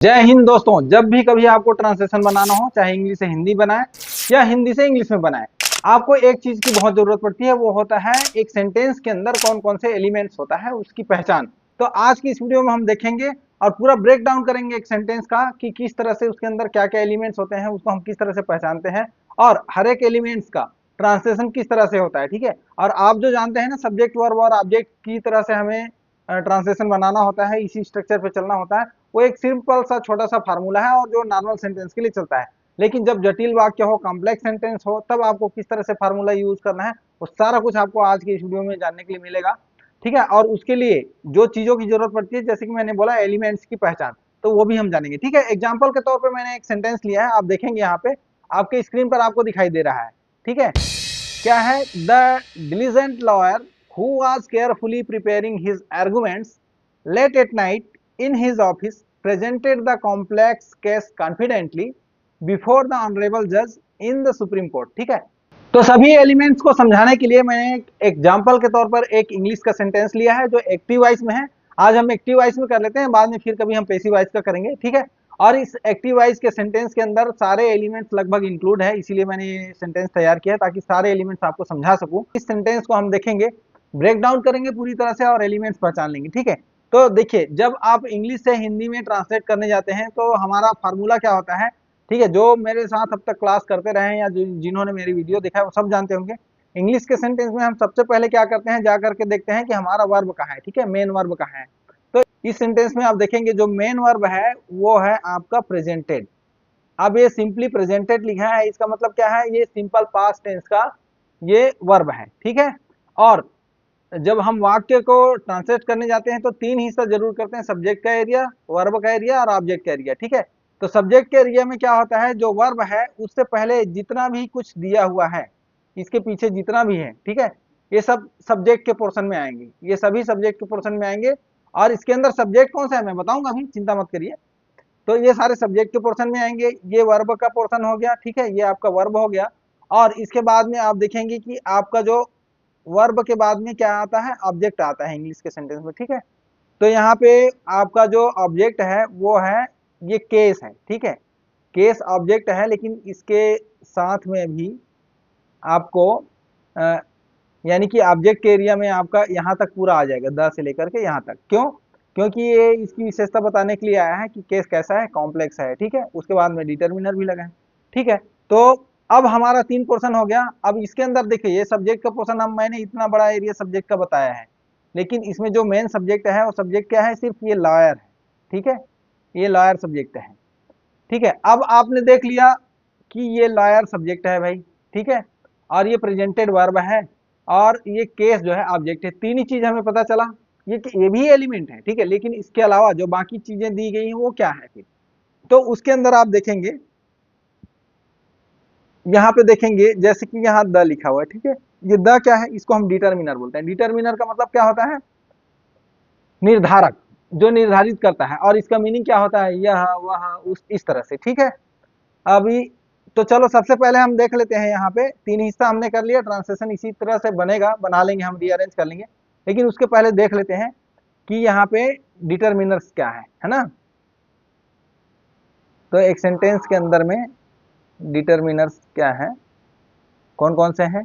जय हिंद दोस्तों। जब भी कभी आपको ट्रांसलेशन बनाना हो, चाहे इंग्लिश से हिंदी बनाए या हिंदी से इंग्लिश में बनाए, आपको एक चीज की बहुत जरूरत पड़ती है। वो होता है एक सेंटेंस के अंदर कौन कौन से एलिमेंट्स होता है उसकी पहचान। तो आज की इस वीडियो में हम देखेंगे और पूरा ब्रेक डाउन करेंगे एक सेंटेंस का कि किस तरह से उसके अंदर क्या क्या एलिमेंट्स होते हैं, उसको हम किस तरह से पहचानते हैं और हर एक एलिमेंट्स का ट्रांसलेशन किस तरह से होता है। ठीक है। और आप जो जानते हैं ना, सब्जेक्ट वर्ब और ऑब्जेक्ट की तरह से हमें ट्रांसलेशन बनाना होता है, इसी स्ट्रक्चर पे चलना होता है। वो एक सिंपल सा छोटा सा फार्मूला है और जो नॉर्मल सेंटेंस के लिए चलता है। लेकिन जब जटिल वाक्य हो, कॉम्प्लेक्स सेंटेंस हो, तब आपको किस तरह से फार्मूला यूज करना है वो सारा कुछ आपको आज की इस वीडियो में जानने के लिए मिलेगा। ठीक है। और उसके लिए जो चीजों की जरूरत पड़ती है, जैसे कि मैंने बोला एलिमेंट्स की पहचान, तो वो भी हम जानेंगे। ठीक है। एग्जाम्पल के तौर पर मैंने एक सेंटेंस लिया है, आप देखेंगे यहाँ पे आपके स्क्रीन पर आपको दिखाई दे रहा है। ठीक है। क्या है? The diligent lawyer who was carefully preparing his arguments late at night in his office presented the complex case confidently before the honorable judge in the Supreme Court। ठीक है। तो सभी एलिमेंट्स को समझाने के लिए मैंने एक एग्जाम्पल के तौर पर एक इंग्लिश का सेंटेंस लिया है जो एक्टिव वॉइस में है। आज हम एक्टिव वॉइस में कर लेते हैं, बाद में फिर कभी हम पैसिव वॉइस का करेंगे। ठीक है। और इस एक्टिव वॉइस के सेंटेंस के अंदर सारे एलिमेंट्स लगभग इंक्लूड है, इसीलिए मैंने ये सेंटेंस तैयार किया है ताकि सारे एलिमेंट्स आपको समझा सकूं। इस सेंटेंस को हम देखेंगे, ब्रेक डाउन करेंगे पूरी तरह से और एलिमेंट्स पहचान लेंगे। ठीक है। तो देखिए, जब आप इंग्लिश से हिंदी में ट्रांसलेट करने जाते हैं तो हमारा फार्मूला क्या होता है। ठीक है। जो मेरे साथ अब तक क्लास करते रहे हैं या जिन्होंने मेरी वीडियो देखा है वो सब जानते होंगे। इंग्लिश के सेंटेंस में हम सबसे पहले क्या करते हैं, जा करके देखते हैं कि हमारा वर्ब कहाँ है। ठीक है। मेन वर्ब कहाँ है। तो इस सेंटेंस में आप देखेंगे जो मेन वर्ब है वो है आपका प्रेजेंटेड। अब ये सिंपली प्रेजेंटेड लिखा है, इसका मतलब क्या है, ये सिंपल पास्ट टेंस का ये वर्ब है। ठीक है। और जब हम वाक्य को ट्रांसलेट करने जाते हैं तो तीन हिस्सा जरूर करते हैं, सब्जेक्ट का एरिया, वर्ब का एरिया और ऑब्जेक्ट का एरिया। ठीक है। तो सब्जेक्ट के एरिया में क्या होता है, जो वर्ब है उससे पहले जितना भी कुछ दिया हुआ है, इसके पीछे जितना भी है, ठीक है, ये सब सब्जेक्ट के पोर्शन में आएंगे, ये सभी सब्जेक्ट के पोर्शन में आएंगे। और इसके अंदर सब्जेक्ट कौन सा है मैं बताऊंगा अभी, चिंता मत करिए। तो ये सारे सब्जेक्ट के पोर्शन में आएंगे। ये वर्ब का पोर्शन हो गया। ठीक है। ये आपका वर्ब हो गया। और इसके बाद में आप देखेंगे कि आपका जो वर्ब के बाद में क्या आता है, ऑब्जेक्ट आता है इंग्लिश के सेंटेंस में। ठीक है। तो यहाँ पे आपका जो ऑब्जेक्ट है वो है ये केस है। ठीक है। केस ऑब्जेक्ट है, लेकिन इसके साथ में भी आपको यानी कि ऑब्जेक्ट के एरिया में आपका यहाँ तक पूरा आ जाएगा, द से लेकर के यहाँ तक। क्यों? क्योंकि ये इसकी विशेषता बताने के लिए आया है कि केस कैसा है, कॉम्प्लेक्स है। ठीक है। उसके बाद में डिटर्मिनर भी लगा है। ठीक है। तो अब हमारा तीन पोर्शन हो गया। अब इसके अंदर देखिए, ये सब्जेक्ट का पोर्शन, हम मैंने इतना बड़ा एरिया सब्जेक्ट का बताया है, लेकिन इसमें जो मेन सब्जेक्ट है वो सब्जेक्ट क्या है, सिर्फ ये लॉयर है। ठीक है। ये लॉयर सब्जेक्ट है। ठीक है। अब आपने देख लिया कि ये लॉयर सब्जेक्ट है भाई। ठीक है। और ये प्रेजेंटेड वर्ब है और ये केस जो है ऑब्जेक्ट है। तीन ही चीज हमें पता चला। ये भी एलिमेंट है। ठीक है। लेकिन इसके अलावा जो बाकी चीजें दी गई हैं वो क्या है फिर, तो उसके अंदर आप देखेंगे, यहाँ पे देखेंगे जैसे कि यहाँ द लिखा हुआ है। ठीक है। ये द क्या है, इसको हम डिटर्मिनर बोलते हैं। डिटर्मिनर का मतलब क्या होता है, निर्धारक, जो निर्धारित करता है। और इसका मीनिंग क्या होता है, यह वह उस, इस तरह से। ठीक है। अभी तो चलो सबसे पहले हम देख लेते हैं, यहाँ पे तीन हिस्सा हमने कर लिया। ट्रांसलेशन इसी तरह से बनेगा, बना लेंगे हम, रीअरेंज कर लेंगे। लेकिन उसके पहले देख लेते हैं कि यहाँ पे डिटर्मिनर्स क्या है ना। तो एक सेंटेंस के अंदर में डिटर्मिनर्स क्या है, कौन कौन से हैं,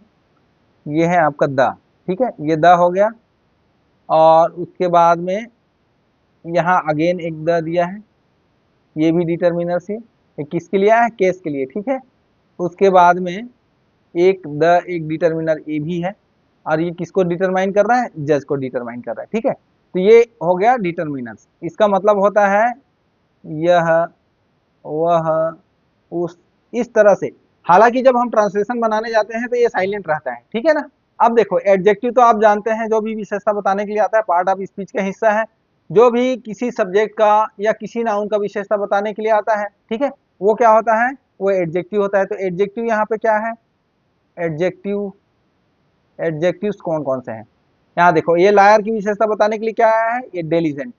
ये है आपका द। ठीक है। ये द हो गया। और उसके बाद में यहाँ अगेन एक द दिया है, ये भी डिटर्मिनर्स है। ये किसके लिए है, केस के लिए। ठीक है। उसके बाद में एक द, एक डिटर्मिनर ए भी है। और ये किसको डिटरमाइन कर रहा है, जज को डिटरमाइन कर रहा है। ठीक है। तो ये हो गया डिटर्मिनर्स। इसका मतलब होता है यह वह उस, इस तरह से। हालांकि जब हम ट्रांसलेशन बनाने जाते हैं तो ये साइलेंट रहता है। ठीक है ना। अब देखो, एडजेक्टिव तो आप जानते हैं, जो भी विशेषता बताने के लिए आता है, पार्ट ऑफ स्पीच का हिस्सा है। जो भी किसी सब्जेक्ट का या किसी नाउन का विशेषता बताने के लिए आता है, ठीक है, वो क्या होता है, वो एडजेक्टिव होता है। तो एडजेक्टिव यहाँ पे क्या है, एडजेक्टिव, एडजेक्टिव्स कौन कौन से हैं, यहाँ देखो, ये लायर की विशेषता बताने के लिए क्या आया है, ये डिलीजेंट।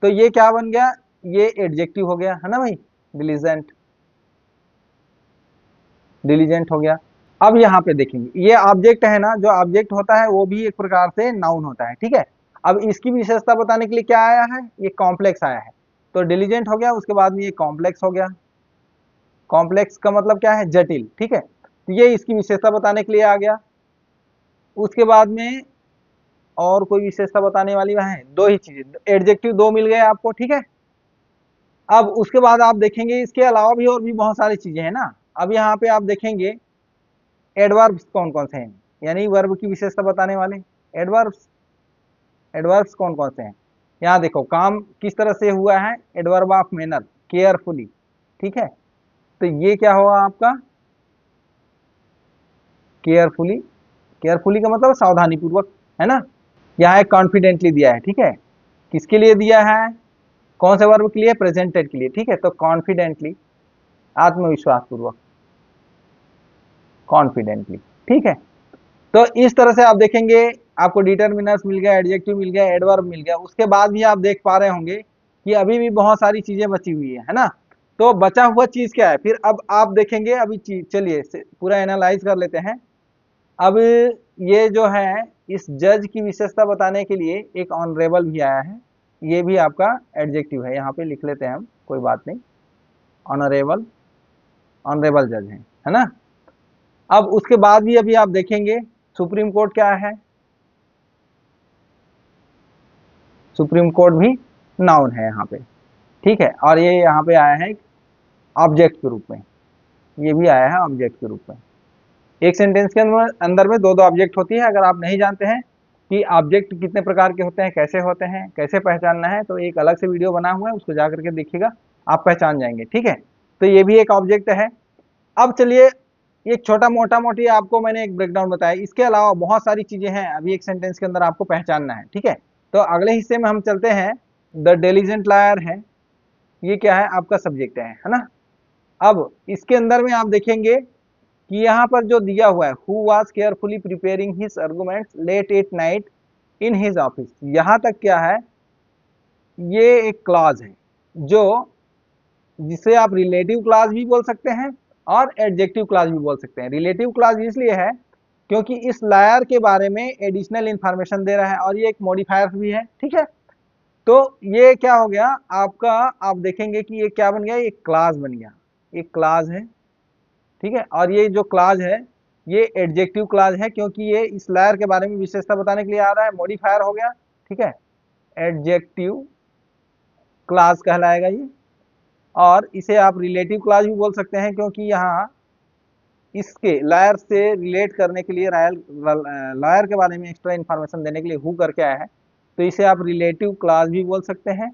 तो ये क्या बन गया, ये एडजेक्टिव हो गया है ना भाई, डिलीजेंट, डिलीजेंट हो गया। अब यहाँ पे देखेंगे, ये ऑब्जेक्ट है ना, जो ऑब्जेक्ट होता है वो भी एक प्रकार से नाउन होता है। ठीक है। अब इसकी विशेषता बताने के लिए क्या आया है, ये कॉम्प्लेक्स आया है। तो डिलीजेंट हो गया, उसके बाद में ये कॉम्प्लेक्स हो गया। कॉम्प्लेक्स का मतलब क्या है, जटिल, ठीक है। तो ये इसकी विशेषता बताने के लिए आ गया। उसके बाद में और कोई विशेषता बताने वाली वह है, दो ही चीजें, एडजेक्टिव दो मिल गए आपको, ठीक है। अब उसके बाद आप देखेंगे इसके अलावा भी और भी बहुत सारी चीजें हैं ना। अब यहाँ पे आप देखेंगे एडवर्ब्स कौन कौन से हैं, यानी वर्ब की विशेषता बताने वाले एडवर्ब्स। एडवर्ब्स कौन कौन से हैं, यहाँ देखो, काम किस तरह से हुआ है, एडवर्ब ऑफ मैनर, केयरफुली, ठीक है। तो ये क्या होगा आपका, केयरफुली। केयरफुली का मतलब सावधानी पूर्वक, है ना। यहाँ एक कॉन्फिडेंटली दिया है, ठीक है। किसके लिए दिया है, कौन से वर्ब के लिए, प्रेजेंटेड के लिए, ठीक है। तो कॉन्फिडेंटली, आत्मविश्वास पूर्वक, कॉन्फिडेंटली, ठीक है। तो इस तरह से आप देखेंगे आपको डिटरमिनर्स मिल गया, एडजेक्टिव मिल गया, एडवर्ब मिल गया। उसके बाद भी आप देख पा रहे होंगे कि अभी भी बहुत सारी चीजें बची हुई है ना। तो बचा हुआ चीज क्या है फिर, अब आप देखेंगे अभी चलिए पूरा एनालाइज कर लेते हैं। अब ये जो है, इस जज की विशेषता बताने के लिए एक ऑनरेबल भी आया है, ये भी आपका एडजेक्टिव है, यहाँ पे लिख लेते हैं हम, कोई बात नहीं। ऑनरेबल, ऑनरेबल जज है ना। अब उसके बाद भी अभी आप देखेंगे सुप्रीम कोर्ट क्या है, सुप्रीम कोर्ट भी नाउन है यहाँ पे, ठीक है। और ये यहाँ पे आया है ऑब्जेक्ट के रूप में, ये भी आया है ऑब्जेक्ट के रूप में। एक सेंटेंस के अंदर में दो दो ऑब्जेक्ट होती है। अगर आप नहीं जानते हैं कि ऑब्जेक्ट कितने प्रकार के होते हैं, कैसे होते हैं, कैसे पहचानना है, तो एक अलग से वीडियो बना हुआ है, उसको जा करके देखिएगा, आप पहचान जाएंगे, ठीक है। तो ये भी एक ऑब्जेक्ट है। अब चलिए, एक छोटा मोटा मोटी आपको मैंने एक ब्रेकडाउन बताया, इसके अलावा बहुत सारी चीजें हैं अभी एक सेंटेंस के अंदर आपको पहचानना है, ठीक है। तो अगले हिस्से में हम चलते हैं, द डिलिजेंट लायर है, ये क्या है, आपका सब्जेक्ट है ना। अब इसके अंदर में आप देखेंगे कि यहाँ पर जो दिया हुआ है, who was carefully preparing his arguments late at night in his office, यहाँ तक क्या है, ये एक क्लॉज है जो, जिसे आप रिलेटिव क्लॉज भी बोल सकते हैं और एडजेक्टिव क्लॉज भी बोल सकते हैं। रिलेटिव क्लॉज इसलिए है क्योंकि इस लायर के बारे में एडिशनल इंफॉर्मेशन दे रहा है, और ये एक मॉडिफायर भी है, ठीक है। तो ये क्या हो गया आपका, आप देखेंगे कि ये क्या बन गया, एक क्लास बन गया, एक क्लास है, ठीक है। और ये जो क्लास है ये एडजेक्टिव क्लास है, क्योंकि ये इस लायर के बारे में विशेषता बताने के लिए आ रहा है, मॉडिफायर हो गया, ठीक है। एडजेक्टिव क्लास कहलाएगा ये। और इसे आप रिलेटिव क्लास भी बोल सकते हैं, क्योंकि यहाँ इसके लायर से रिलेट करने के लिए, लायर के बारे में एक्स्ट्रा इन्फॉर्मेशन देने के लिए हु करके आया है, तो इसे आप रिलेटिव क्लास भी बोल सकते हैं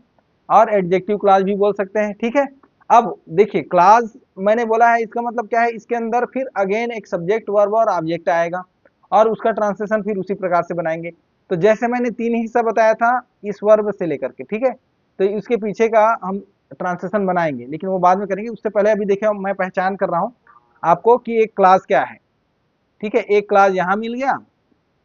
और एडजेक्टिव क्लास भी बोल सकते हैं, ठीक है। अब देखिए, क्लास मैंने बोला है, इसका मतलब क्या है, इसके अंदर फिर अगेन एक सब्जेक्ट, वर्ब और ऑब्जेक्ट आएगा, और उसका ट्रांसलेशन फिर उसी प्रकार से बनाएंगे। तो जैसे मैंने तीन हिस्सा बताया था इस वर्ब से लेकर के, ठीक है। तो उसके पीछे का हम ट्रांसलेशन बनाएंगे, लेकिन वो बाद में करेंगे। उससे पहले अभी देखिए, मैं पहचान कर रहा हूँ आपको कि एक क्लास क्या है, ठीक है। एक क्लास यहाँ मिल गया।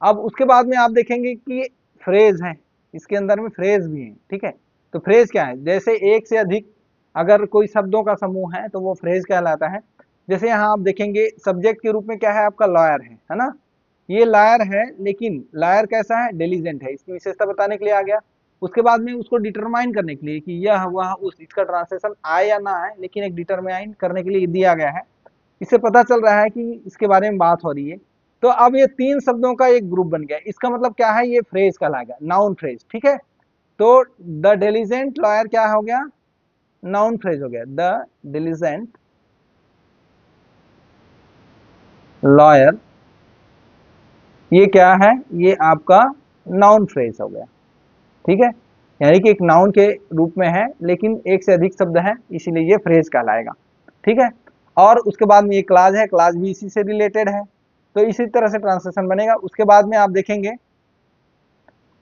अब उसके बाद में आप देखेंगे कि फ्रेज है, इसके अंदर में फ्रेज भी है, ठीक है। तो फ्रेज क्या है, जैसे एक से अधिक अगर कोई शब्दों का समूह है तो वो फ्रेज कहलाता है। जैसे यहाँ आप देखेंगे सब्जेक्ट के रूप में क्या है आपका, लॉयर है ना। ये लायर है, लेकिन लायर कैसा है, डिलीजेंट है, इसकी विशेषता बताने के लिए आ गया। उसके बाद में उसको डिटरमाइन करने के लिए कि यह वह उस, इसका ट्रांसलेशन आए या ना आए, लेकिन एक डिटरमाइन करने के लिए दिया गया है। इससे पता चल रहा है कि इसके बारे में बात हो रही है। तो अब ये तीन शब्दों का एक ग्रुप बन गया, इसका मतलब क्या है, ये फ्रेज कहलाएगा, नाउन फ्रेज, ठीक है। तो द डिलीजेंट लॉयर क्या हो गया, नाउन फ्रेज हो गया, द डिलीजेंट लॉयर, ये क्या है, ये आपका नाउन फ्रेज हो गया, ठीक है। यानी कि एक नाउन के रूप में है, लेकिन एक से अधिक शब्द है, इसीलिए ये फ्रेज कहलाएगा, ठीक है। और उसके बाद में ये क्लास है, क्लास भी इसी से रिलेटेड है, तो इसी तरह से ट्रांसलेशन बनेगा। उसके बाद में आप देखेंगे,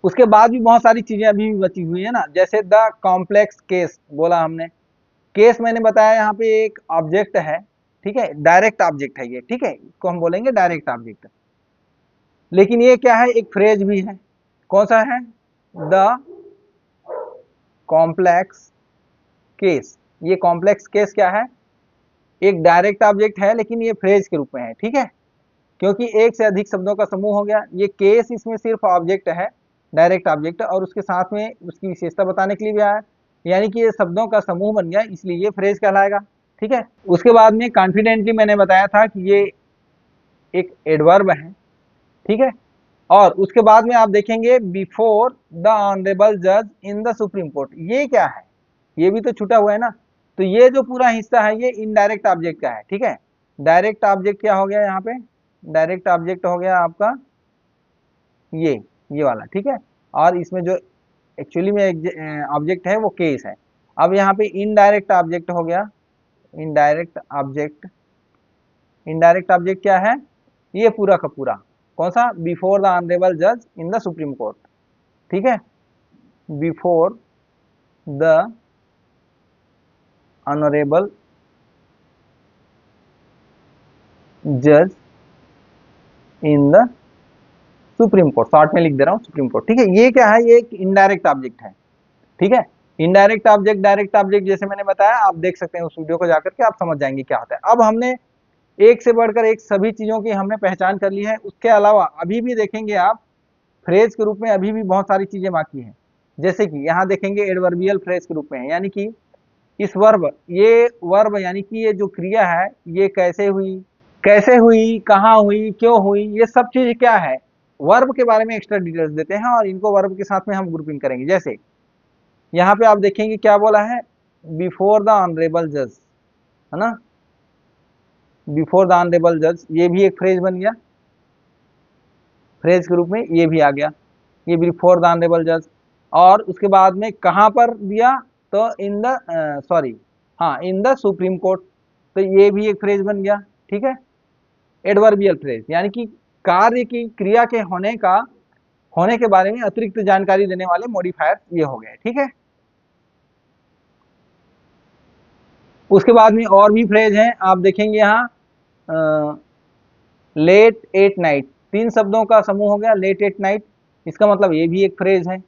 उसके बाद भी बहुत सारी चीजें अभी भी बची हुई है ना, जैसे द कॉम्प्लेक्स केस बोला हमने। केस मैंने बताया यहाँ पे एक ऑब्जेक्ट है, ठीक है, डायरेक्ट ऑब्जेक्ट है ये, ठीक है, इसको हम बोलेंगे डायरेक्ट ऑब्जेक्ट। लेकिन ये क्या है, एक फ्रेज भी है, कौन सा है, द कॉम्प्लेक्स केस। ये कॉम्प्लेक्स केस क्या है, एक डायरेक्ट ऑब्जेक्ट है, लेकिन ये फ्रेज के रूप में है, ठीक है, क्योंकि एक से अधिक शब्दों का समूह हो गया। ये केस इसमें सिर्फ ऑब्जेक्ट है, डायरेक्ट ऑब्जेक्ट, और उसके साथ में उसकी विशेषता बताने के लिए भी आया। यानी कि ये शब्दों का समूह बन गया, इसलिए ये फ्रेज कहलाएगा। ठीक है, उसके बाद में कॉन्फिडेंटली मैंने बताया था कि ये एक एडवर्ब है। ठीक है, और उसके बाद में आप देखेंगे बिफोर द ऑनरेबल जज इन द सुप्रीम कोर्ट, ये क्या है, ये भी तो छूटा हुआ है ना। तो ये जो पूरा हिस्सा है ये इनडायरेक्ट ऑब्जेक्ट का है। ठीक है, डायरेक्ट ऑब्जेक्ट क्या हो गया यहाँ पे, डायरेक्ट ऑब्जेक्ट हो गया आपका ये वाला। ठीक है, और इसमें जो एक्चुअली में ऑब्जेक्ट है वो केस है। अब यहाँ पे इनडायरेक्ट ऑब्जेक्ट हो गया, इनडायरेक्ट ऑब्जेक्ट, इनडायरेक्ट ऑब्जेक्ट क्या है, ये पूरा का पूरा कौन सा, बिफोर द ऑनरेबल जज इन द सुप्रीम कोर्ट। ठीक है, बिफोर द ऑनरेबल जज in the supreme court, short में लिख दे रहा हूं सुप्रीम कोर्ट। ठीक है, ये क्या है, ये एक इनडायरेक्ट ऑब्जेक्ट है। ठीक है, इनडायरेक्ट ऑब्जेक्ट डायरेक्ट ऑब्जेक्ट जैसे मैंने बताया, आप देख सकते हैं उस वीडियो को जाकर के, आप समझ जाएंगे क्या होता है। अब हमने एक से बढ़कर एक सभी चीजों की हमने पहचान कर ली है। उसके अलावा अभी भी देखेंगे आप फ्रेज के रूप में अभी भी बहुत सारी चीजें बाकी हैं। जैसे कि यहाँ देखेंगे एडवर्बियल फ्रेज के रूप में है, यानी कि इस वर्ब, ये वर्ब यानी कि ये जो क्रिया है ये कैसे हुई, कहाँ हुई, क्यों हुई, ये सब चीज क्या है, वर्ब के बारे में एक्स्ट्रा डिटेल्स देते हैं और इनको वर्ब के साथ में हम ग्रुपिंग करेंगे। जैसे यहाँ पे आप देखेंगे क्या बोला है, बिफोर द ऑनरेबल जज, है ना, बिफोर द ऑनरेबल जज, ये भी एक फ्रेज बन गया, फ्रेज के रूप में ये भी आ गया, ये बिफोर द ऑनरेबल जज। और उसके बाद में कहाँ पर दिया, तो इन द सॉरी हाँ इन द सुप्रीम कोर्ट, तो ये भी एक फ्रेज बन गया। ठीक है, एडवर्बियल फ्रेज यानी कि कार्य की क्रिया के होने के बारे में अतिरिक्त जानकारी देने वाले मॉडिफायर ये हो गए। ठीक है, उसके बाद में और भी फ्रेज हैं, आप देखेंगे यहाँ लेट एट नाइट, तीन शब्दों का समूह हो गया लेट एट नाइट, इसका मतलब ये भी एक फ्रेज है।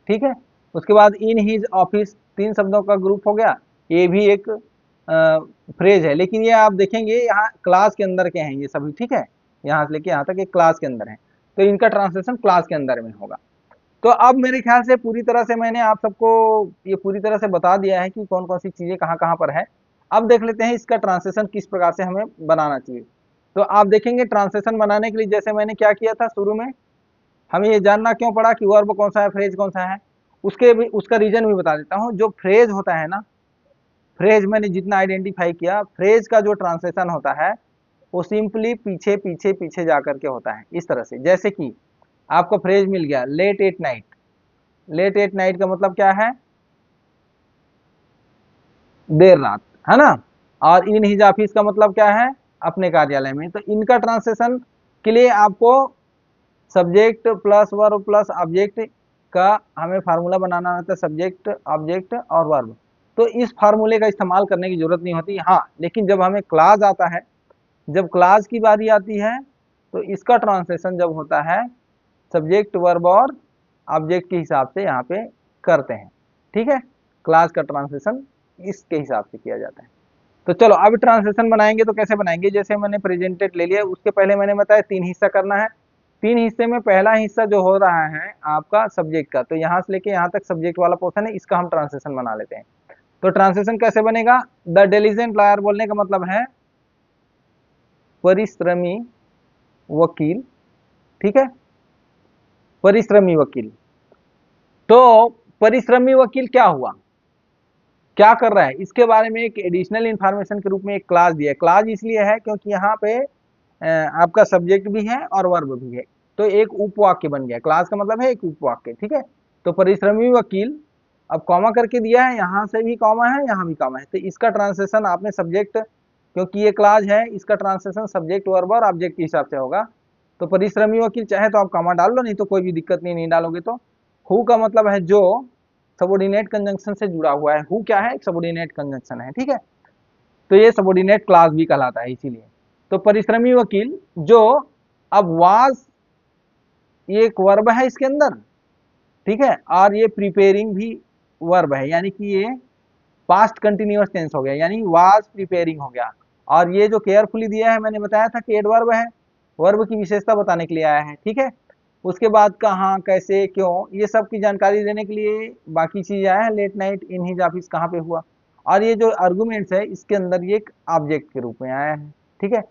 ठीक है, उसके बाद इन हिज ऑफिस, तीन शब्दों का ग्रुप हो गया, ये भी एक फ्रेज है। लेकिन ये आप देखेंगे यहाँ क्लास के अंदर के हैं ये सभी। ठीक है, यहाँ से लेके यहाँ तक एक क्लास के अंदर है, तो इनका ट्रांसलेशन क्लास के अंदर में होगा। तो अब मेरे ख्याल से पूरी तरह से मैंने आप सबको ये पूरी तरह से बता दिया है कि कौन कौन सी चीजें कहाँ कहाँ पर है। अब देख लेते हैं इसका ट्रांसलेशन किस प्रकार से हमें बनाना चाहिए। तो आप देखेंगे ट्रांसलेशन बनाने के लिए जैसे मैंने क्या किया था, शुरू में हमें ये जानना क्यों पड़ा कि वर्ब कौन सा है, फ्रेज कौन सा है, उसका रीजन भी बता देता हूँ। जो फ्रेज होता है ना, फ्रेज मैंने जितना आइडेंटिफाई किया, फ्रेज का जो ट्रांसलेशन होता है वो सिंपली पीछे पीछे पीछे जाकर के होता है इस तरह से। जैसे कि आपको फ्रेज मिल गया late at night, late at night का मतलब क्या है, देर रात, है ना। और इन हिज ऑफिस का मतलब क्या है, अपने कार्यालय में। तो इनका ट्रांसलेशन के लिए आपको subject plus verb plus object का हमें फार्मूला बनाना रहता है, सब्जेक्ट ऑब्जेक्ट और वर्ब। तो इस फार्मूले का इस्तेमाल करने की जरूरत नहीं होती। हाँ, लेकिन जब हमें क्लास आता है, जब क्लास की बारी आती है, तो इसका ट्रांसलेशन जब होता है सब्जेक्ट वर्ब और ऑब्जेक्ट के हिसाब से यहाँ पे करते हैं। ठीक है, क्लास का ट्रांसलेशन इसके हिसाब से किया जाता है। तो चलो अब ट्रांसलेशन बनाएंगे तो कैसे बनाएंगे, जैसे मैंने प्रेजेंटेड ले लिया, उसके पहले मैंने बताया 3 हिस्सा करना है। 3 हिस्से में पहला हिस्सा जो हो रहा है आपका सब्जेक्ट का, तो यहाँ से लेके यहाँ तक सब्जेक्ट वाला पोर्शन है, इसका हम ट्रांसलेशन बना लेते हैं। तो ट्रांसलेशन कैसे बनेगा, द डिलिजेंट लॉयर बोलने का मतलब है परिश्रमी वकील। ठीक है, परिश्रमी वकील। तो परिश्रमी वकील क्या हुआ, क्या कर रहा है, इसके बारे में एक एडिशनल इंफॉर्मेशन के रूप में एक क्लास दिया है। क्लास इसलिए है क्योंकि यहाँ पे आपका सब्जेक्ट भी है और वर्ब भी है, तो एक उपवाक्य बन गया। क्लास का मतलब है एक उपवाक्य। ठीक है, तो परिश्रमी वकील, अब कॉमा करके दिया है, यहाँ से भी कॉमा है, यहाँ भी कॉमा है, तो इसका ट्रांसलेशन आपने सब्जेक्ट, क्योंकि ये क्लास है, इसका ट्रांसलेशन सब्जेक्ट वर्ब और ऑब्जेक्ट के हिसाब से होगा। तो परिश्रमी वकील चाहे तो आप कॉमा डाल लो, नहीं तो कोई भी दिक्कत नहीं डालोगे तो। हु का मतलब है जो, सबोर्डिनेट कंजंक्शन से जुड़ा हुआ है। हु क्या है, एक सबोर्डिनेट कंजंक्शन है। ठीक है, तो ये सबोर्डिनेट क्लास भी कहलाता है इसीलिए। तो परिश्रमी वकील जो, अब वाज ये एक वर्ब है इसके अंदर। ठीक है, और ये प्रिपेयरिंग भी वर्ब है, यानी कि ये पास्ट कंटिन्यूअस टेंस हो गया, यानी वाज प्रिपेयरिंग हो गया। और ये जो केयरफुली दिया है, मैंने बताया था कि एडवर्ब है, वर्ब की विशेषता बताने के लिए आया है। ठीक है, उसके बाद कहाँ, कैसे, क्यों, ये सब की जानकारी देने के लिए बाकी चीज आया है late night in his office कहाँ पे हुआ। और ये जो आर्गुमेंट्स है इसके अंदर ये एक ऑब्जेक्ट के रूप में आया है। ठीक है,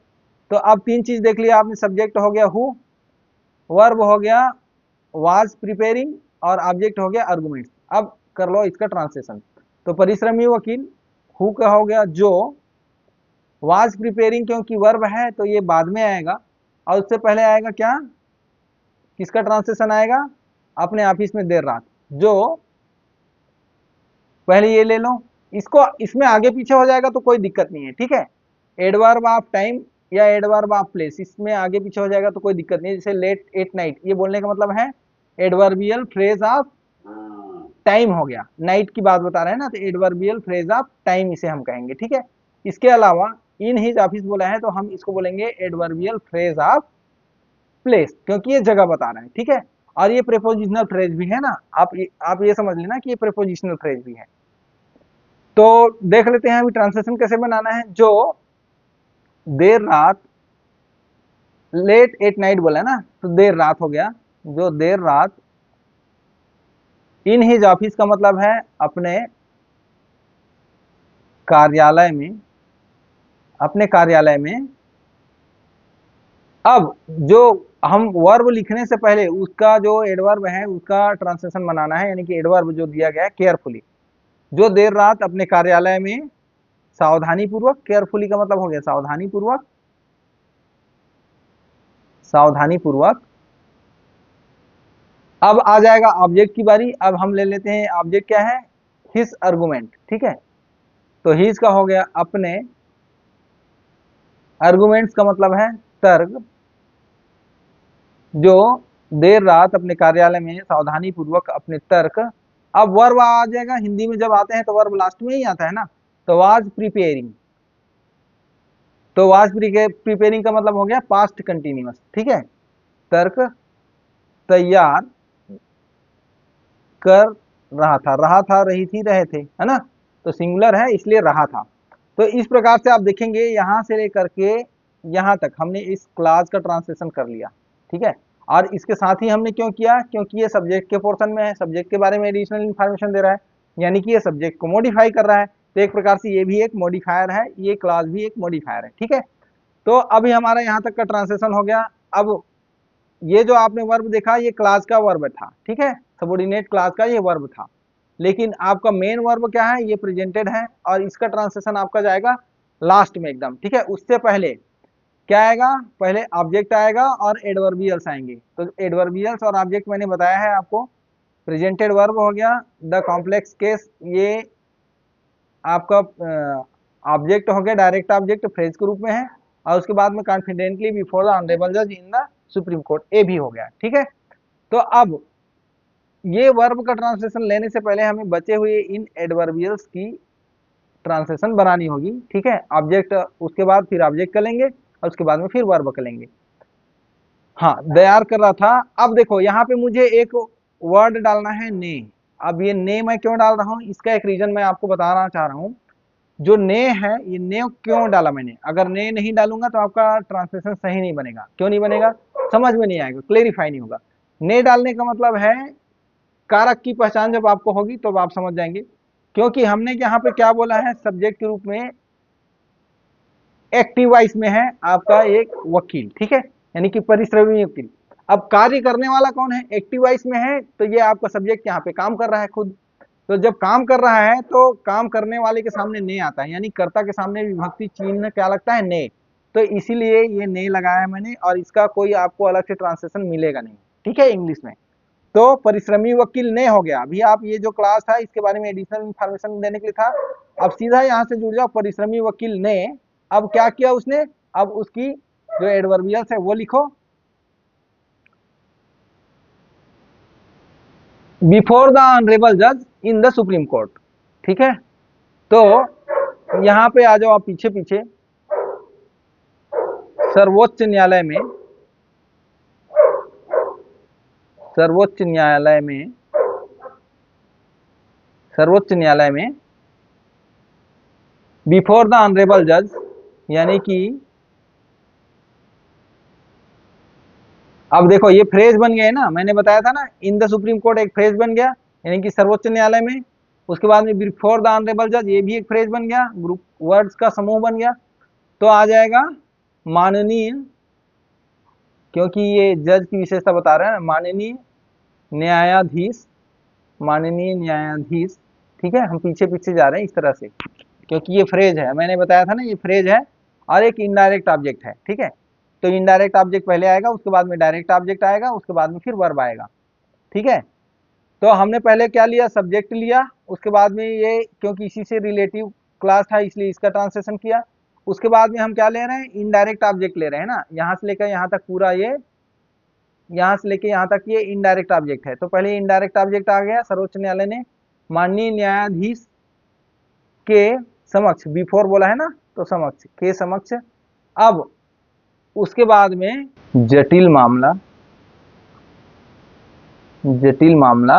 तो अब तीन चीज देख लिया आपने, सब्जेक्ट हो गया हु, वर्ब हो गया वाज प्रिपेयरिंग, और ऑब्जेक्ट हो गया आर्गुमेंट्स। अब कर लो इसका ट्रांसलेशन। तो परिश्रमी वकील, हु का हो गया जो, वाज प्रिपेयरिंग क्योंकि वर्ब है तो ये बाद में आएगा, और उससे पहले आएगा क्या, किसका ट्रांसलेशन आएगा, अपने ऑफिस में देर रात, जो पहले ये ले लो, इसको इसमें आगे पीछे हो जाएगा तो कोई दिक्कत नहीं है। ठीक है, एडवर्ब ऑफ टाइम या एडवर्ब ऑफ प्लेस, इसमें आगे पीछे हो जाएगा तो कोई दिक्कत नहीं है। जैसे लेट एट नाइट, ये बोलने का मतलब है एडवर्बियल फ्रेज ऑफ टाइम हो गया, नाइट की बात बता रहे हैं ना, तो एडवर्बियल फ्रेज ऑफ टाइम इसे हम कहेंगे। ठीक है, इसके अलावा इन हिज ऑफिस बोला है तो हम इसको बोलेंगे एडवर्बियल फ्रेज ऑफ प्लेस, क्योंकि ये जगह बता रहा है। ठीक है, और ये प्रेपोजिशनल फ्रेज भी है ना, आप ये समझ लेना कि ये प्रेपोजिशनल फ्रेज भी है। तो देख लेते हैं अभी ट्रांसलेशन कैसे बनाना है। जो देर रात, लेट एट नाइट बोला है ना, तो देर रात हो गया, जो देर रात, इन हिज ऑफिस का मतलब है अपने कार्यालय में, अपने कार्यालय में। अब जो हम वर्ब लिखने से पहले उसका जो एडवर्ब है उसका ट्रांसलेशन बनाना है, यानी कि एडवर्ब जो दिया गया है केयरफुली, जो देर रात अपने कार्यालय में सावधानी पूर्वक, केयरफुली का मतलब हो गया सावधानी पूर्वक, सावधानी पूर्वक। अब आ जाएगा ऑब्जेक्ट की बारी, अब हम ले लेते हैं ऑब्जेक्ट क्या है, हिज आर्गुमेंट। ठीक है, तो हिज का हो गया अपने, आर्गुमेंट्स का मतलब है तर्क, जो देर रात अपने कार्यालय में सावधानी पूर्वक अपने तर्क। अब वर्ब आ जाएगा, हिंदी में जब आते हैं तो वर्ब लास्ट में ही आता है ना, तो वाज प्रिपेयरिंग, तो वाज प्रिपेयरिंग का मतलब हो गया पास्ट कंटिन्यूअस। ठीक है, तर्क तैयार कर रहा था, रही थी, रहे थे, है ना, तो सिंगुलर है इसलिए रहा था। तो इस प्रकार से आप देखेंगे यहां से लेकर के यहां तक हमने इस क्लास का ट्रांसलेशन कर लिया। ठीक है, और इसके साथ ही हमने क्यों किया, क्योंकि ये सब्जेक्ट के पोर्शन में है, सब्जेक्ट के बारे में एडिशनल इन्फॉर्मेशन दे रहा है, यानी कि ये सब्जेक्ट को मॉडिफाई कर रहा है, तो एक प्रकार से ये भी एक मॉडिफायर है, ये क्लास भी एक मॉडिफायर है। ठीक है, तो अभी हमारा यहाँ तक का ट्रांसलेशन हो गया। अब ये जो आपने वर्ब देखा ये क्लास का वर्ब था। ठीक है, सबोर्डिनेट क्लास का ये वर्ब था, लेकिन आपका मेन वर्ब क्या है, ये प्रेजेंटेड है, और इसका ट्रांसलेशन आपका जाएगा लास्ट में एकदम। ठीक है, उससे पहले क्या आएगा, पहले ऑब्जेक्ट आएगा और एडवर्बियल्स आएंगे। तो एडवर्बियल्स और ऑब्जेक्ट मैंने बताया है आपको। प्रेजेंटेड वर्ब हो गया द कॉम्प्लेक्स केस, ये आपका ऑब्जेक्ट हो गया, डायरेक्ट ऑब्जेक्ट फ्रेज के रूप में है, और उसके बाद में कॉन्फिडेंटली बिफोर द ऑनरेबल जज इन द सुप्रीम कोर्ट, ए भी हो गया। ठीक है, तो अब ये वर्ब का ट्रांसलेशन लेने से पहले हमें बचे हुए इन एडवर्बियल्स की ट्रांसलेशन बनानी होगी। ठीक है, ऑब्जेक्ट उसके बाद फिर ऑब्जेक्ट कर लेंगे और उसके बाद में फिर वर्ब कर लेंगे। हाँ, तैयार कर रहा था। अब देखो यहाँ पे मुझे एक वर्ड डालना है ने। अब ये ने मैं क्यों डाल रहा हूँ, इसका एक रीजन मैं आपको बताना चाह रहा हूँ। जो ने है, ये ने क्यों डाला मैंने, अगर ने नहीं डालूंगा तो आपका ट्रांसलेशन सही नहीं बनेगा। क्यों नहीं बनेगा, समझ में नहीं आएगा, क्लेरिफाई नहीं होगा। ने डालने का मतलब है कारक की पहचान जब आपको होगी तो आप समझ जाएंगे, क्योंकि हमने यहाँ पे क्या बोला है, सब्जेक्ट के रूप में एक्टिव वॉइस में है आपका एक वकील। ठीक है, यानी कि परिश्रमी वकील। अब कार्य करने वाला कौन है, एक्टिव वॉइस में है, तो ये आपका सब्जेक्ट यहाँ पे काम कर रहा है खुद। तो जब काम कर रहा है तो काम करने वाले के सामने ने आता है, यानी कर्ता के सामने विभक्ति चिन्ह क्या लगता है, ने। तो इसीलिए ये ने लगाया है मैंने, और इसका कोई आपको अलग से ट्रांसलेशन मिलेगा नहीं। ठीक है, इंग्लिश में। तो परिश्रमी वकील ने हो गया। अभी आप ये जो क्लास था इसके बारे में एडिशनल इंफॉर्मेशन देने के लिए था, अब सीधा यहाँ से जुड़ जाओ, परिश्रमी वकील ने। अब क्या किया उसने, अब उसकी जो एडवर्बियल्स है वो लिखो, बिफोर द ऑनरेबल जज इन द सुप्रीम कोर्ट। ठीक है, तो यहाँ पे आ जाओ आप पीछे पीछे, सर्वोच्च न्यायालय में, सर्वोच्च न्यायालय में, सर्वोच्च न्यायालय में बिफोर द ऑनरेबल जज, यानी कि अब देखो ये फ्रेज बन गया है ना, मैंने बताया था ना, इन द सुप्रीम कोर्ट एक फ्रेज बन गया, यानी कि सर्वोच्च न्यायालय में। उसके बाद में बिफोर द ऑनरेबल जज, ये भी एक फ्रेज बन गया, ग्रुप वर्ड्स का समूह बन गया। तो आ जाएगा माननीय, क्योंकि ये जज की विशेषता बता रहे हैं, माननीय न्यायाधीश, माननीय न्यायाधीश। ठीक है, हम पीछे पीछे जा रहे हैं इस तरह से, क्योंकि ये फ्रेज है, मैंने बताया था ना ये फ्रेज है, और एक इनडायरेक्ट ऑब्जेक्ट है। ठीक है, तो इनडायरेक्ट ऑब्जेक्ट पहले आएगा, उसके बाद में डायरेक्ट ऑब्जेक्ट आएगा, उसके बाद में फिर वर्ब आएगा। ठीक है, तो हमने पहले क्या लिया, सब्जेक्ट लिया, उसके बाद में ये, क्योंकि इसी से रिलेटिव क्लास था इसलिए इसका ट्रांसलेशन किया। उसके बाद में हम क्या ले रहे हैं, इनडायरेक्ट ऑब्जेक्ट ले रहे हैं ना, यहां से लेकर यहां तक पूरा ये, यहां से लेके यहां तक ये इनडायरेक्ट ऑब्जेक्ट है। तो पहले इनडायरेक्ट ऑब्जेक्ट आ गया, सर्वोच्च न्यायालय ने माननीय न्यायाधीश के समक्ष, बिफोर बोला है ना, तो समक्ष, के समक्ष। अब उसके बाद में जटिल मामला, जटिल मामला।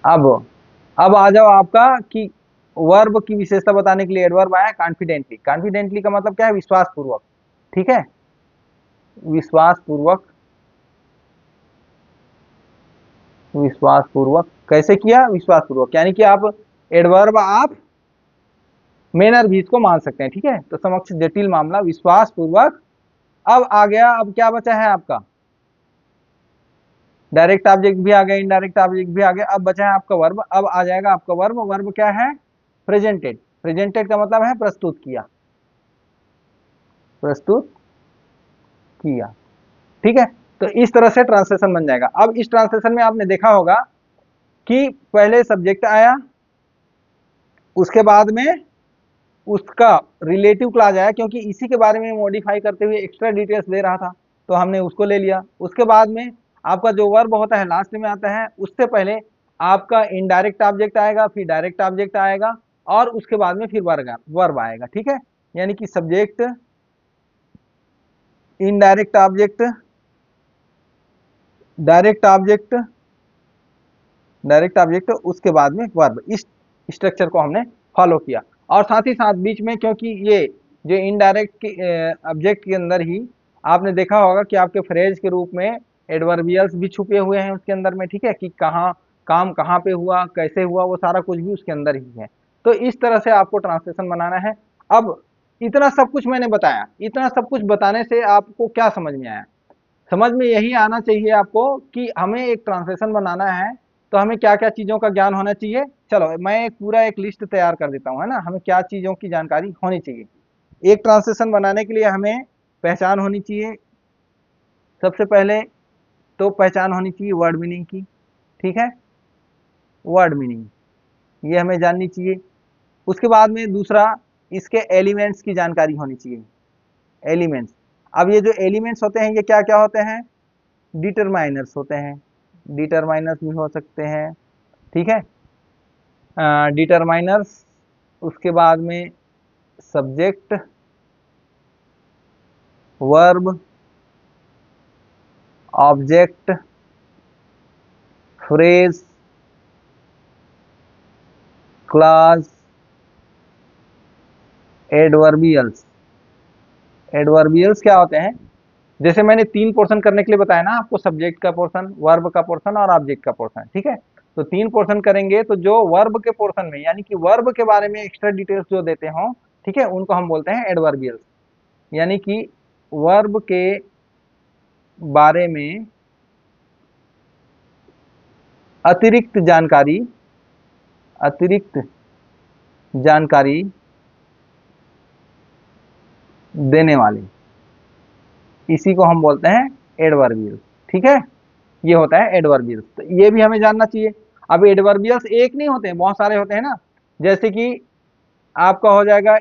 अब आ जाओ आपका कि वर्ब की विशेषता बताने के लिए एडवर्ब आया कॉन्फिडेंटली। कॉन्फिडेंटली का मतलब क्या है, विश्वास पूर्वक। ठीक है, विश्वास पूर्वक, विश्वास पूर्वक कैसे किया, विश्वास पूर्वक, यानी कि आप एडवर्ब आप मेनर भी इसको मान सकते हैं। ठीक है, तो समक्ष जटिल मामला, विश्वास पूर्वक। अब आ गया, अब क्या बचा है आपका, डायरेक्ट ऑब्जेक्ट भी आ गया, इनडायरेक्ट ऑब्जेक्ट भी आ गया, अब बचा है आपका वर्ब। अब आ जाएगा आपका वर्ब, वर्ब क्या है, प्रेजेंटेड। प्रेजेंटेड का मतलब है प्रस्तुत किया, प्रस्तुत किया। ठीक है, तो इस तरह से ट्रांसलेशन बन जाएगा। अब इस ट्रांसलेशन में आपने देखा होगा कि पहले सब्जेक्ट आया, उसके बाद में उसका रिलेटिव क्लॉज आया, क्योंकि इसी के बारे में मॉडिफाई करते हुए एक्स्ट्रा डिटेल्स दे रहा था, तो हमने उसको ले लिया। उसके बाद में आपका जो वर्ब होता है लास्ट में आता है, उससे पहले आपका इनडायरेक्ट ऑब्जेक्ट आएगा, फिर डायरेक्ट ऑब्जेक्ट आएगा, और उसके बाद में फिर वर्ब आएगा। ठीक है, यानी कि subject, indirect object, direct object, direct object, उसके बाद में वर्ब। इस स्ट्रक्चर को हमने फॉलो किया। और साथ ही साथ बीच में, क्योंकि ये जो इनडायरेक्ट ऑब्जेक्ट के अंदर ही आपने देखा होगा कि आपके फ्रेज के रूप में एडवर्बियल्स भी छुपे हुए हैं उसके अंदर में। ठीक है, कि कहाँ काम कहाँ पे हुआ, कैसे हुआ, वो सारा कुछ भी उसके अंदर ही है। तो इस तरह से आपको ट्रांसलेशन बनाना है। अब इतना सब कुछ मैंने बताया, इतना सब कुछ बताने से आपको क्या समझ में आया, समझ में यही आना चाहिए आपको कि हमें एक ट्रांसलेशन बनाना है तो हमें क्या क्या चीज़ों का ज्ञान होना चाहिए। चलो मैं एक पूरा एक लिस्ट तैयार कर देता हूँ, है ना, हमें क्या चीज़ों की जानकारी होनी चाहिए। एक ट्रांसलेशन बनाने के लिए हमें पहचान होनी चाहिए, सबसे पहले तो पहचान होनी चाहिए वर्ड मीनिंग की। ठीक है, वर्ड मीनिंग ये हमें जाननी चाहिए। उसके बाद में दूसरा, इसके एलिमेंट्स की जानकारी होनी चाहिए, एलिमेंट्स। अब ये जो एलिमेंट्स होते हैं ये क्या क्या होते हैं, डिटरमाइनर्स होते हैं, डिटरमाइनर्स भी हो सकते हैं। ठीक है, डिटरमाइनर्स, उसके बाद में subject, verb, object, phrase, clause, adverbials. Adverbials क्या होते हैं, जैसे मैंने 3 पोर्शन करने के लिए बताया ना आपको, सब्जेक्ट का पोर्शन, वर्ब का पोर्शन और ऑब्जेक्ट का पोर्शन। ठीक है, तो 3 पोर्शन करेंगे, तो जो वर्ब के पोर्शन में, यानी कि वर्ब के बारे में एक्स्ट्रा डिटेल्स जो देते हों, ठीक है, उनको हम बोलते हैं एडवर्बियल्स। यानी कि वर्ब के बारे में अतिरिक्त जानकारी, अतिरिक्त जानकारी देने वाले, इसी को हम बोलते हैं एडवर्बियल्स। ठीक है, ये होता है एडवर्बियल्स, तो ये भी हमें जानना चाहिए। अब एडवर्बियल्स एक नहीं होते हैं, बहुत सारे होते हैं ना, जैसे कि आपका हो जाएगा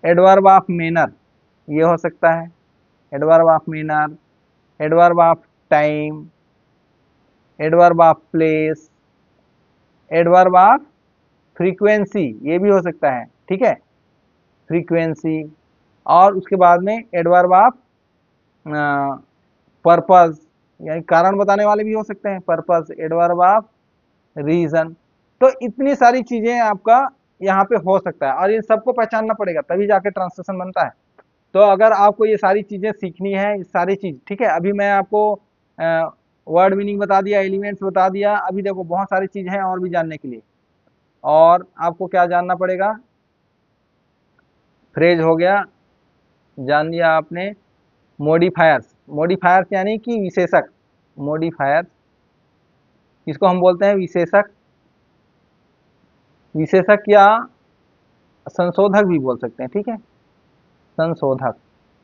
एडवर्ब ऑफ मैनर, ये हो सकता है adverb of manner, adverb of time, adverb of place, adverb of frequency, ये भी हो सकता है। ठीक है, फ्रीक्वेंसी। और उसके बाद में एडवर्ब ऑफ पर्पस, यानी कारण बताने वाले भी हो सकते हैं, पर्पस, एडवर्ब ऑफ रीजन। तो इतनी सारी चीजें आपका यहाँ पे हो सकता है, और इन सबको पहचानना पड़ेगा तभी जाके ट्रांसलेशन बनता है। तो अगर आपको ये सारी चीजें सीखनी है, ये सारी चीज ठीक है, अभी मैं आपको वर्ड मीनिंग बता दिया, एलिमेंट्स बता दिया, अभी देखो बहुत सारी चीज हैं और भी जानने के लिए। और आपको क्या जानना पड़ेगा, फ्रेज हो गया, जान लिया आपने। मॉडिफायर्स, मॉडिफायर्स यानी कि विशेषक, मॉडिफायर्स इसको हम बोलते हैं विशेषक, विशेषक या संशोधक भी बोल सकते हैं, ठीक है, संशोधक,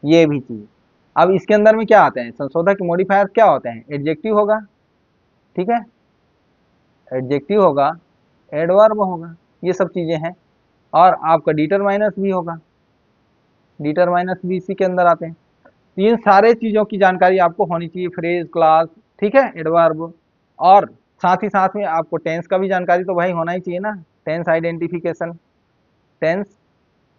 ये भी चीज। अब इसके अंदर में क्या आते हैं संशोधक, मॉडिफायर क्या होते हैं, एडजेक्टिव होगा, ठीक है, एडजेक्टिव होगा, एडवर्ब होगा, ये सब चीजें हैं। और आपका डिटरमाइनर्स भी होगा, डिटरमाइनर्स भी इसी के अंदर आते हैं। तो इन सारे चीजों की जानकारी आपको होनी चाहिए, फ्रेज, क्लास, ठीक है, एडवर्ब। और साथ ही साथ में आपको टेंस का भी जानकारी तो भाई होना ही चाहिए ना, टेंस आइडेंटिफिकेशन, टेंस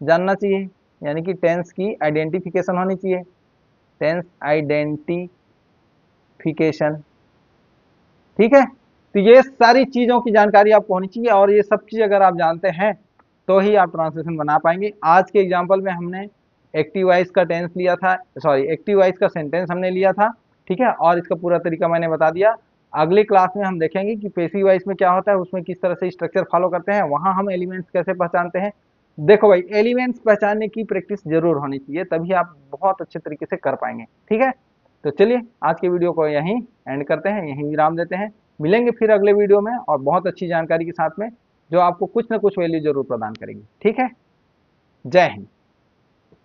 जानना चाहिए, यानी कि टेंस की आइडेंटिफिकेशन होनी चाहिए, टेंस आइडेंटिफिकेशन, ठीक है। तो ये सारी चीजों की जानकारी आपको होनी चाहिए, और ये सब चीज अगर आप जानते हैं तो ही आप ट्रांसलेशन बना पाएंगे। आज के एग्जाम्पल में हमने एक्टिव वॉइस का टेंस लिया था, सॉरी एक्टिव वॉइस का सेंटेंस हमने लिया था, ठीक है, और इसका पूरा तरीका मैंने बता दिया। अगली क्लास में हम देखेंगे कि पैसिव वॉइस में क्या होता है, उसमें किस तरह से स्ट्रक्चर फॉलो करते हैं, वहां हम एलिमेंट्स कैसे पहचानते हैं। देखो भाई, एलिमेंट्स पहचानने की प्रैक्टिस जरूर होनी चाहिए, तभी आप बहुत अच्छे तरीके से कर पाएंगे, ठीक है। तो चलिए आज के वीडियो को यहीं एंड करते हैं, यहीं विराम देते हैं। मिलेंगे फिर अगले वीडियो में और बहुत अच्छी जानकारी के साथ में, जो आपको कुछ ना कुछ वैल्यू जरूर प्रदान करेगी, ठीक है। जय हिंद।